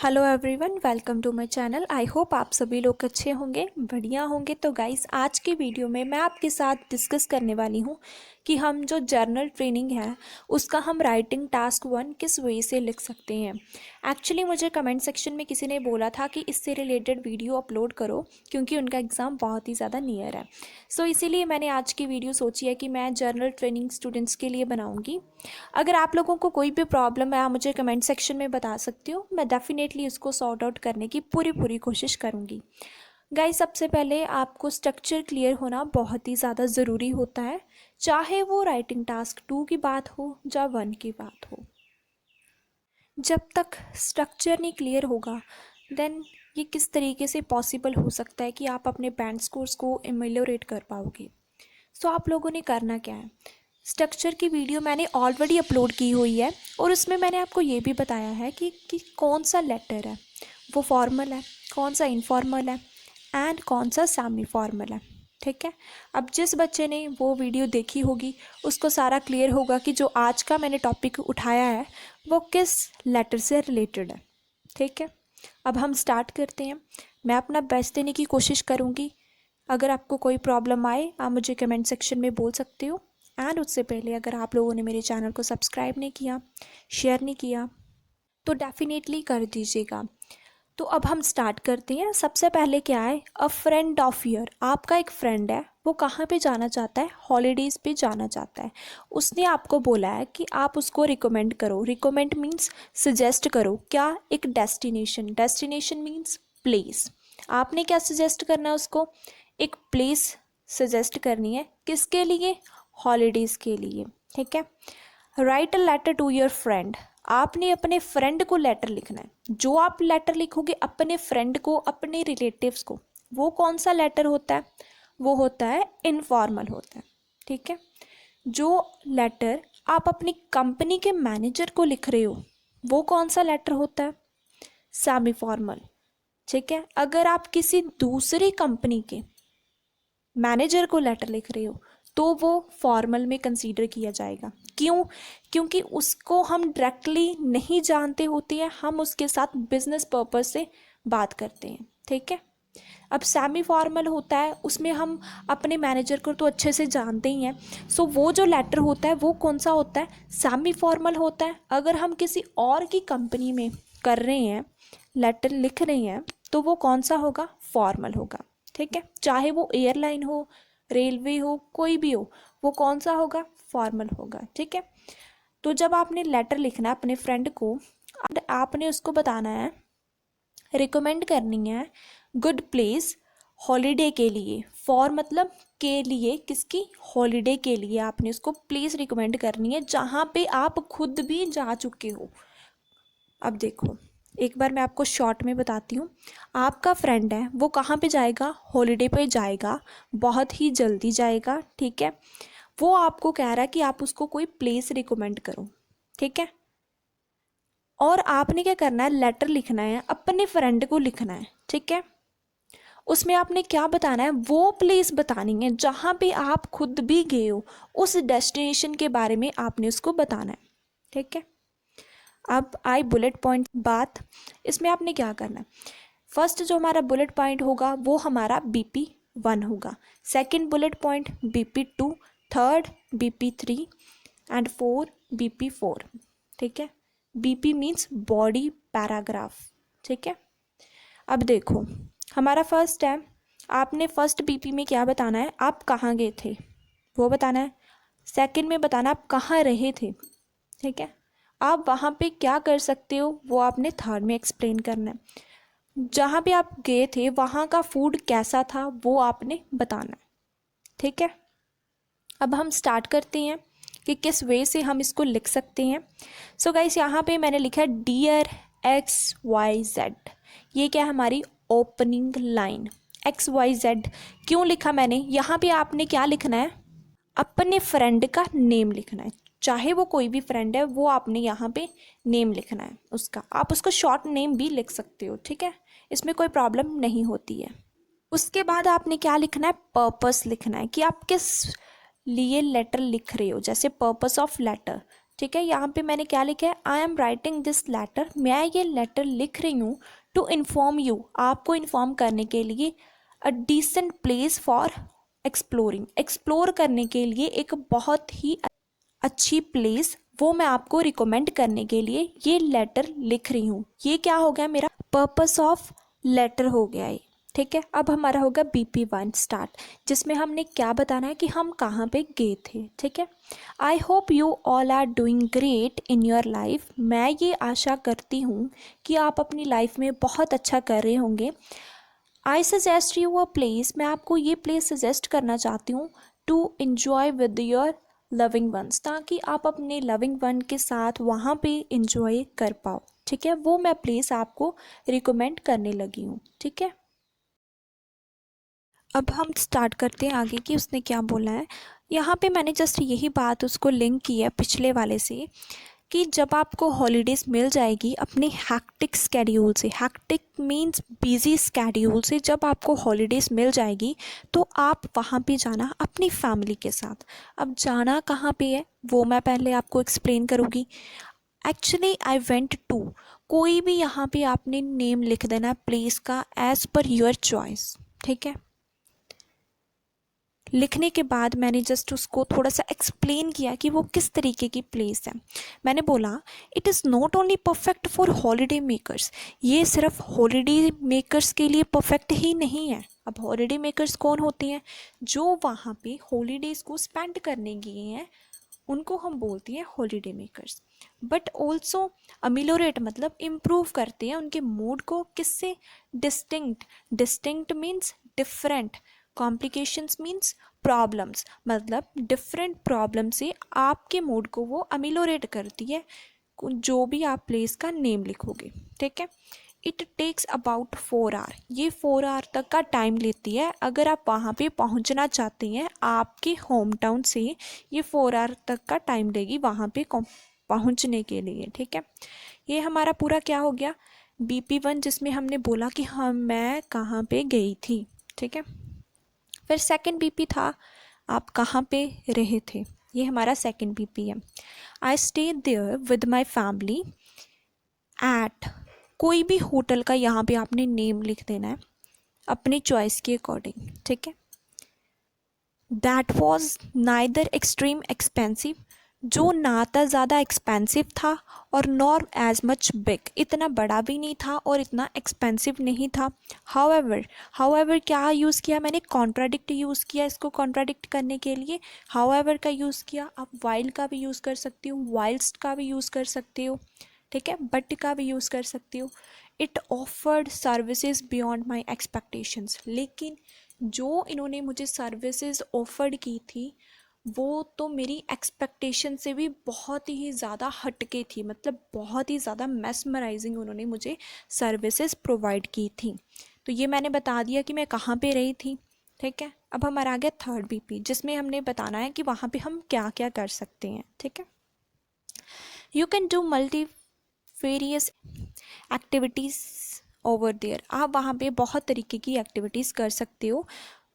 Hello everyone, welcome to my channel. I hope आप सभी लोग अच्छे होंगे, बढ़िया होंगे। तो गाइस, आज की वीडियो में मैं आपके साथ डिस्कस करने वाली हूँ कि हम जो जर्नल ट्रेनिंग है उसका हम राइटिंग टास्क 1 किस वे से लिख सकते हैं। एक्चुअली मुझे कमेंट सेक्शन में किसी ने बोला था कि इससे रिलेटेड वीडियो अपलोड करो क्योंकि उनका एग्ज़ाम बहुत ही ज़्यादा नियर है। सो इसीलिए मैंने आज की वीडियो सोची है कि मैं जर्नल ट्रेनिंग स्टूडेंट्स के लिए बनाऊँगी। अगर आप लोगों को कोई भी प्रॉब्लम है, आप मुझे कमेंट सेक्शन में बता सकते हो। मैं डेफिनेटली उसको सॉर्ट आउट करने की पूरी कोशिश करूँगी। गाइस, सबसे पहले आपको स्ट्रक्चर क्लियर होना बहुत ही ज़्यादा ज़रूरी होता है, चाहे वो राइटिंग टास्क 2 की बात हो या 1 की बात हो। जब तक स्ट्रक्चर नहीं क्लियर होगा देन ये किस तरीके से पॉसिबल हो सकता है कि आप अपने बैंड स्कोर्स को एमेलियोरेट कर पाओगे। सो आप लोगों ने करना क्या है, स्ट्रक्चर की वीडियो मैंने ऑलरेडी अपलोड की हुई है और उसमें मैंने आपको ये भी बताया है कि कौन सा लेटर है वो फॉर्मल है, कौन सा इनफॉर्मल है एंड कौन सा सेमी फॉर्मल है। ठीक है, अब जिस बच्चे ने वो वीडियो देखी होगी उसको सारा क्लियर होगा कि जो आज का मैंने टॉपिक उठाया है वो किस लेटर से रिलेटेड है। ठीक है, अब हम स्टार्ट करते हैं। मैं अपना बेस्ट देने की कोशिश करूँगी। अगर आपको कोई प्रॉब्लम आए आप मुझे कमेंट सेक्शन में बोल सकते हो। एंड उससे पहले अगर आप लोगों ने मेरे चैनल को सब्सक्राइब नहीं किया, शेयर नहीं किया तो डेफिनेटली कर दीजिएगा। तो अब हम स्टार्ट करते हैं। सबसे पहले क्या है, अ फ्रेंड ऑफ ईयर। आपका एक फ्रेंड है, वो कहाँ पे जाना चाहता है, हॉलीडेज़ पे जाना चाहता है। उसने आपको बोला है कि आप उसको रिकमेंड करो। रिकमेंड मीन्स सजेस्ट करो। क्या, एक डेस्टिनेशन। Destination means place. आपने क्या सजेस्ट करना है उसको, एक प्लेस सजेस्ट करनी है। किसके लिए, हॉलीडेज़ के लिए। ठीक है, write a letter to your friend. आपने अपने फ्रेंड को लेटर लिखना है। जो आप लेटर लिखोगे अपने फ्रेंड को, अपने रिलेटिव्स को, वो कौन सा लेटर होता है, वो होता है इनफॉर्मल होता है। ठीक है, जो लेटर आप अपनी कंपनी के मैनेजर को लिख रहे हो वो कौन सा लेटर होता है, सेमी फॉर्मल। ठीक है, अगर आप किसी दूसरी कंपनी के मैनेजर को लेटर लिख रहे हो तो वो फॉर्मल में कंसीडर किया जाएगा। क्यों, क्योंकि उसको हम डायरेक्टली नहीं जानते होते हैं, हम उसके साथ बिजनेस पर्पस से बात करते हैं। ठीक है, अब सेमी फॉर्मल होता है, उसमें हम अपने मैनेजर को तो अच्छे से जानते ही हैं। सो वो जो लेटर होता है वो कौन सा होता है, सेमी फॉर्मल होता है। अगर हम किसी और की कंपनी में कर रहे हैं, लेटर लिख रहे हैं, तो वो कौन सा होगा, फॉर्मल होगा। ठीक है, चाहे वो एयरलाइन हो, रेलवे हो, कोई भी हो, वो कौन सा होगा, फॉर्मल होगा। ठीक है, तो जब आपने लेटर लिखना है अपने फ्रेंड को, आपने उसको बताना है, रिकमेंड करनी है गुड प्लेस हॉलीडे के लिए। फॉर मतलब के लिए, किसकी, हॉलीडे के लिए आपने उसको प्लेस रिकमेंड करनी है जहाँ पे आप खुद भी जा चुके हो। अब देखो, एक बार मैं आपको शॉर्ट में बताती हूँ। आपका फ्रेंड है, वो कहाँ पे जाएगा, हॉलीडे पे जाएगा, बहुत ही जल्दी जाएगा। ठीक है, वो आपको कह रहा है कि आप उसको कोई प्लेस रिकमेंड करो। ठीक है, और आपने क्या करना है, लेटर लिखना है, अपने फ्रेंड को लिखना है। ठीक है, उसमें आपने क्या बताना है, वो प्लेस बतानी है जहाँ पे आप खुद भी गए हो, उस डेस्टिनेशन के बारे में आपने उसको बताना है। ठीक है, अब आई बुलेट पॉइंट बात। इसमें आपने क्या करना है, फर्स्ट जो हमारा बुलेट पॉइंट होगा वो हमारा BP1 होगा, second bullet point BP2, third BP3 and 4 BP4। ठीक है, BP मीन्स बॉडी पैराग्राफ। ठीक है, अब देखो, हमारा फर्स्ट है, आपने फर्स्ट BP में क्या बताना है, आप कहाँ गए थे वो बताना है। सेकंड में बताना आप कहाँ रहे थे। ठीक है, आप वहाँ पे क्या कर सकते हो वो आपने थर्ड में एक्सप्लेन करना है। जहाँ पे आप गए थे वहाँ का फूड कैसा था वो आपने बताना है। ठीक है, अब हम स्टार्ट करते हैं कि किस वे से हम इसको लिख सकते हैं। सो गाइस, यहाँ पे मैंने लिखा है डियर XYZ। ये क्या है, हमारी ओपनिंग लाइन। XYZ क्यों लिखा मैंने, यहाँ पे आपने क्या लिखना है, अपने फ्रेंड का नेम लिखना है। चाहे वो कोई भी फ्रेंड है, वो आपने यहाँ पे नेम लिखना है उसका। आप उसको शॉर्ट नेम भी लिख सकते हो। ठीक है, इसमें कोई प्रॉब्लम नहीं होती है। उसके बाद आपने क्या लिखना है, पर्पस लिखना है कि आप किस लिए लेटर लिख रहे हो, जैसे पर्पस ऑफ लेटर। ठीक है, यहाँ पे मैंने क्या लिखा है, I am writing this letter, मैं ये लेटर लिख रही हूँ टू इन्फॉर्म यू, आपको इन्फॉर्म करने के लिए, a decent place for exploring, explore करने के लिए एक बहुत ही अच्छी प्लेस, वो मैं आपको रिकमेंड करने के लिए ये लेटर लिख रही हूँ। ये क्या हो गया, मेरा पर्पस ऑफ लेटर हो गया है। ठीक है, अब हमारा होगा BP1 स्टार्ट, जिसमें हमने क्या बताना है कि हम कहाँ पे गए थे। ठीक है, I hope you all are doing great in your life, मैं ये आशा करती हूँ कि आप अपनी लाइफ में बहुत अच्छा कर रहे होंगे। I suggest you a place, मैं आपको ये प्लेस सजेस्ट करना चाहती हूँ, to enjoy with your loving ones, ताकि आप अपने लविंग वन के साथ वहाँ पे इंजॉय कर पाओ। ठीक है, वो मैं प्लेस आपको रिकमेंड करने लगी हूँ। ठीक है, अब हम स्टार्ट करते हैं आगे कि उसने क्या बोला है। यहाँ पे मैंने जस्ट यही बात उसको लिंक की है पिछले वाले से, कि जब आपको हॉलीडेज़ मिल जाएगी अपने हैक्टिक स्केड्यूल से, हैक्टिक मींस बिजी स्केड्यूल से, जब आपको हॉलीडेज़ मिल जाएगी तो आप वहाँ पे जाना अपनी फैमिली के साथ। अब जाना कहाँ पे है वो मैं पहले आपको एक्सप्लेन करूँगी। एक्चुअली आई वेंट टू, कोई भी यहाँ पे आपने नेम लिख देना प्लेस का एज़ पर योर चॉइस। ठीक है, लिखने के बाद मैंने जस्ट उसको थोड़ा सा एक्सप्लेन किया कि वो किस तरीके की प्लेस है। मैंने बोला it is not only perfect for holiday makers, ये सिर्फ हॉलीडे मेकर्स के लिए परफेक्ट ही नहीं है। अब हॉलीडे मेकर्स कौन होते हैं, जो वहाँ पे हॉलीडेज़ को स्पेंड करने गए हैं, उनको हम बोलते हैं हॉलीडे मेकर्स। बट ऑल्सो अमिलोरेट मतलब इम्प्रूव करते हैं उनके मूड को, किससे, distinct, distinct means different, complications means problems, मतलब डिफरेंट प्रॉब्लम से आपके मूड को वो अमिलोरेट करती है, जो भी आप प्लेस का नेम लिखोगे। ठीक है, इट टेक्स अबाउट 4 आवर, ये 4 आवर तक का टाइम लेती है। अगर आप वहाँ पे पहुँचना चाहते हैं आपके होम टाउन से, ये 4 आवर तक का टाइम लेगी वहाँ पे पहुँचने के लिए। ठीक है, ये हमारा पूरा क्या हो गया, BP1, जिसमें हमने बोला कि हाँ मैं कहाँ पे गई थी। ठीक है, फिर सेकंड BP था, आप कहाँ पे रहे थे, ये हमारा सेकंड BP है। I stay there with my family at, कोई भी होटल का यहाँ पे आपने नेम लिख देना है अपनी चॉइस के अकॉर्डिंग। ठीक है, that was neither extreme expensive, जो ना तो ज़्यादा एक्सपेंसिव था और नॉर एज मच बिग, इतना बड़ा भी नहीं था और इतना एक्सपेंसिव नहीं था। हाउएवर, हाउएवर क्या यूज़ किया मैंने, कॉन्ट्राडिक्ट यूज़ किया, इसको कॉन्ट्राडिक्ट करने के लिए हाउएवर का यूज़ किया। आप वाइल का भी यूज़ कर सकती हो, वाइल्स्ट का भी यूज़ कर सकते हो। ठीक है, बट का भी यूज़ कर सकती हो। It offered services beyond my expectations, लेकिन जो इन्होंने मुझे सर्विसेज ऑफर्ड की थी वो तो मेरी एक्सपेक्टेशन से भी बहुत ही ज़्यादा हटके थी, मतलब बहुत ही ज़्यादा मेस्मराइजिंग उन्होंने मुझे सर्विसेज प्रोवाइड की थी। तो ये मैंने बता दिया कि मैं कहाँ पे रही थी। ठीक है, अब हमारा आ गया थर्ड BP, जिसमें हमने बताना है कि वहाँ पे हम क्या क्या कर सकते हैं। ठीक है, you can do multi various activities over there, आप वहाँ पे बहुत तरीके की एक्टिविटीज़ कर सकते हो,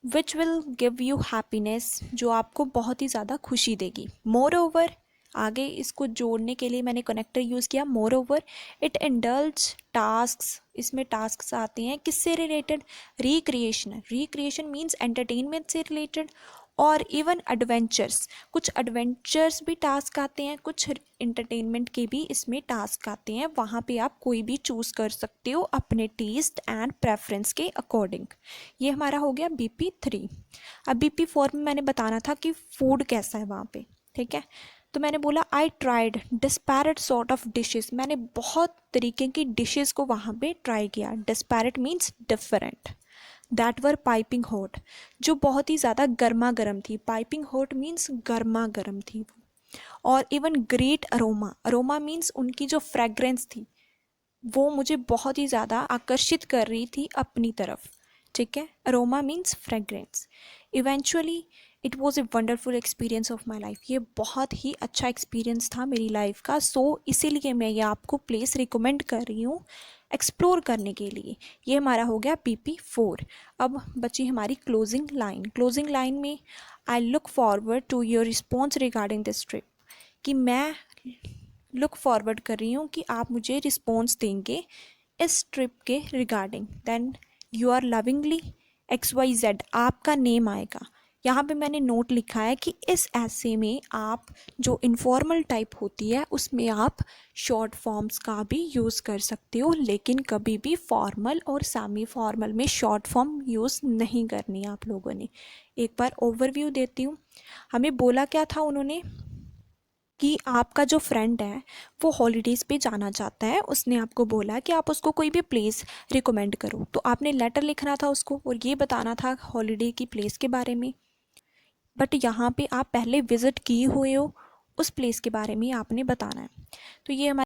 which will give you happiness, जो आपको बहुत ही ज़्यादा खुशी देगी। मोर ओवर, आगे इसको जोड़ने के लिए मैंने कनेक्टर यूज़ किया, more over it indulge tasks, इसमें टास्क्स आते हैं किससे related, recreation, recreation means entertainment से रिलेटेड, और इवन एडवेंचर्स, कुछ एडवेंचर्स भी टास्क आते हैं, कुछ इंटरटेनमेंट के भी इसमें टास्क आते हैं। वहाँ पे आप कोई भी चूज़ कर सकते हो अपने टेस्ट एंड प्रेफरेंस के अकॉर्डिंग। ये हमारा हो गया BP3। अब BP4 में मैंने बताना था कि फूड कैसा है वहाँ पे। ठीक है, तो मैंने बोला I tried disparate sort of dishes, मैंने बहुत तरीके की डिशेस को वहाँ पे ट्राई किया। Disparate means different, that were piping hot, जो बहुत ही ज़्यादा गर्मा गर्म थी, पाइपिंग हॉट मीन्स गर्मा गर्म थी। और even great aroma, aroma means उनकी जो फ्रेगरेंस थी वो मुझे बहुत ही ज़्यादा आकर्षित कर रही थी अपनी तरफ। ठीक है, aroma means fragrance. Eventually it was a wonderful experience of my life, ये बहुत ही अच्छा एक्सपीरियंस था मेरी लाइफ का। सो इसीलिए मैं ये आपको प्लेस रिकमेंड कर रही हूँ एक्सप्लोर करने के लिए। ये हमारा हो गया BP4। अब बची हमारी क्लोजिंग लाइन। क्लोजिंग लाइन में I look forward to your response regarding this trip, कि मैं लुक फॉरवर्ड कर रही हूँ कि आप मुझे रिस्पॉन्स देंगे इस ट्रिप के regarding. Then you are lovingly XYZ आपका नेम आएगा। यहाँ पे मैंने नोट लिखा है कि इस ऐसे में आप जो इनफॉर्मल टाइप होती है उसमें आप शॉर्ट फॉर्म्स का भी यूज़ कर सकते हो, लेकिन कभी भी फॉर्मल और सेमी फॉर्मल में शॉर्ट फॉर्म यूज़ नहीं करनी है आप लोगों ने। एक बार ओवरव्यू देती हूँ। हमें बोला क्या था उन्होंने कि आपका जो फ्रेंड है वो हॉलीडेज़ पे जाना चाहता है, उसने आपको बोला कि आप उसको कोई भी प्लेस रिकमेंड करो। तो आपने लेटर लिखना था उसको और ये बताना था हॉलीडे की प्लेस के बारे में। बट यहाँ पे आप पहले विज़िट किए हुए हो उस प्लेस के बारे में आपने बताना है।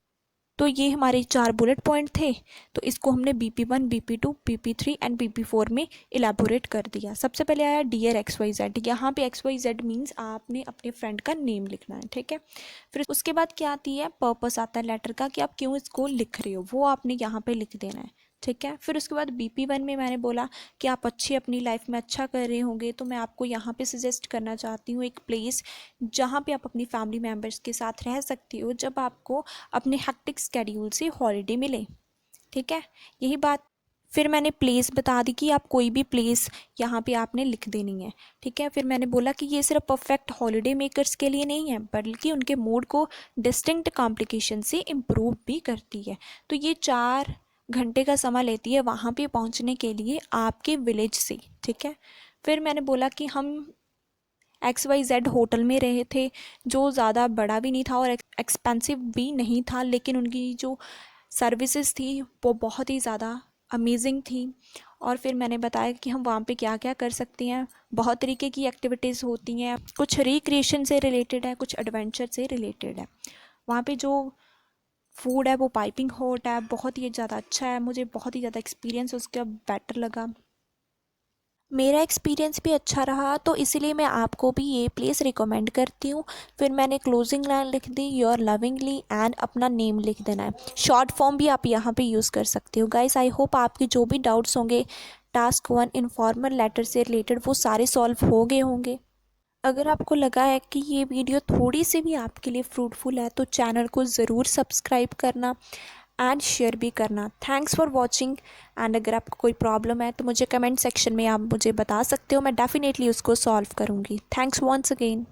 तो ये हमारे 4 बुलेट पॉइंट थे। तो इसको हमने BP1, BP2, BP3 and BP4 में इलेबोरेट कर दिया। सबसे पहले आया डियर XYZ। यहाँ पे XYZ मीन्स आपने अपने फ्रेंड का नेम लिखना है, ठीक है। फिर उसके बाद क्या आती है, पर्पस आता है लेटर का कि आप क्यों इसको लिख रहे हो, वो आपने यहाँ पे लिख देना है, ठीक है। फिर उसके बाद BP1 में मैंने बोला कि आप अच्छी अपनी लाइफ में अच्छा कर रहे होंगे, तो मैं आपको यहाँ पे सजेस्ट करना चाहती हूँ एक प्लेस जहाँ पे आप अपनी फैमिली मेम्बर्स के साथ रह सकती हो जब आपको अपने हेक्टिक स्केड्यूल से हॉलीडे मिले, ठीक है। यही बात। फिर मैंने प्लेस बता दी कि आप कोई भी प्लेस यहाँ पे आपने लिख देनी है, ठीक है। फिर मैंने बोला कि ये सिर्फ परफेक्ट हॉलीडे मेकर्स के लिए नहीं है बल्कि उनके मूड को डिस्टिंक्ट कॉम्प्लिकेशन से इम्प्रूव भी करती है। तो ये 4 घंटे का समय लेती है वहाँ पे पहुँचने के लिए आपके विलेज से, ठीक है। फिर मैंने बोला कि हम XYZ होटल में रहे थे जो ज़्यादा बड़ा भी नहीं था और एक्सपेंसिव भी नहीं था, लेकिन उनकी जो सर्विसेज थी वो बहुत ही ज़्यादा अमेजिंग थी। और फिर मैंने बताया कि हम वहाँ पे क्या क्या कर सकते हैं। बहुत तरीके की एक्टिविटीज़ होती हैं, कुछ रिक्रिएशन से रिलेटेड है, कुछ एडवेंचर से रिलेटेड है। वहाँ पे जो फूड है वो पाइपिंग हॉट है, बहुत ही ज़्यादा अच्छा है, मुझे बहुत ही ज़्यादा एक्सपीरियंस उसका बेटर लगा। मेरा एक्सपीरियंस भी अच्छा रहा तो इसीलिए मैं आपको भी ये प्लेस रिकमेंड करती हूँ। फिर मैंने क्लोजिंग लाइन लिख दी, यू आर लविंगली एंड अपना नेम लिख देना है। शॉर्ट फॉर्म भी आप यहाँ पे यूज़ कर सकते हो। गाइस आई होप आपके जो भी डाउट्स होंगे टास्क 1 इनफॉर्मल लेटर से रिलेटेड वो सारे सॉल्व हो गए होंगे। अगर आपको लगा है कि ये वीडियो थोड़ी सी भी आपके लिए फ्रूटफुल है तो चैनल को ज़रूर सब्सक्राइब करना एंड शेयर भी करना। Thanks for watching. एंड अगर आपको कोई प्रॉब्लम है तो मुझे कमेंट सेक्शन में आप मुझे बता सकते हो, मैं डेफिनेटली उसको सॉल्व करूँगी। Thanks once again.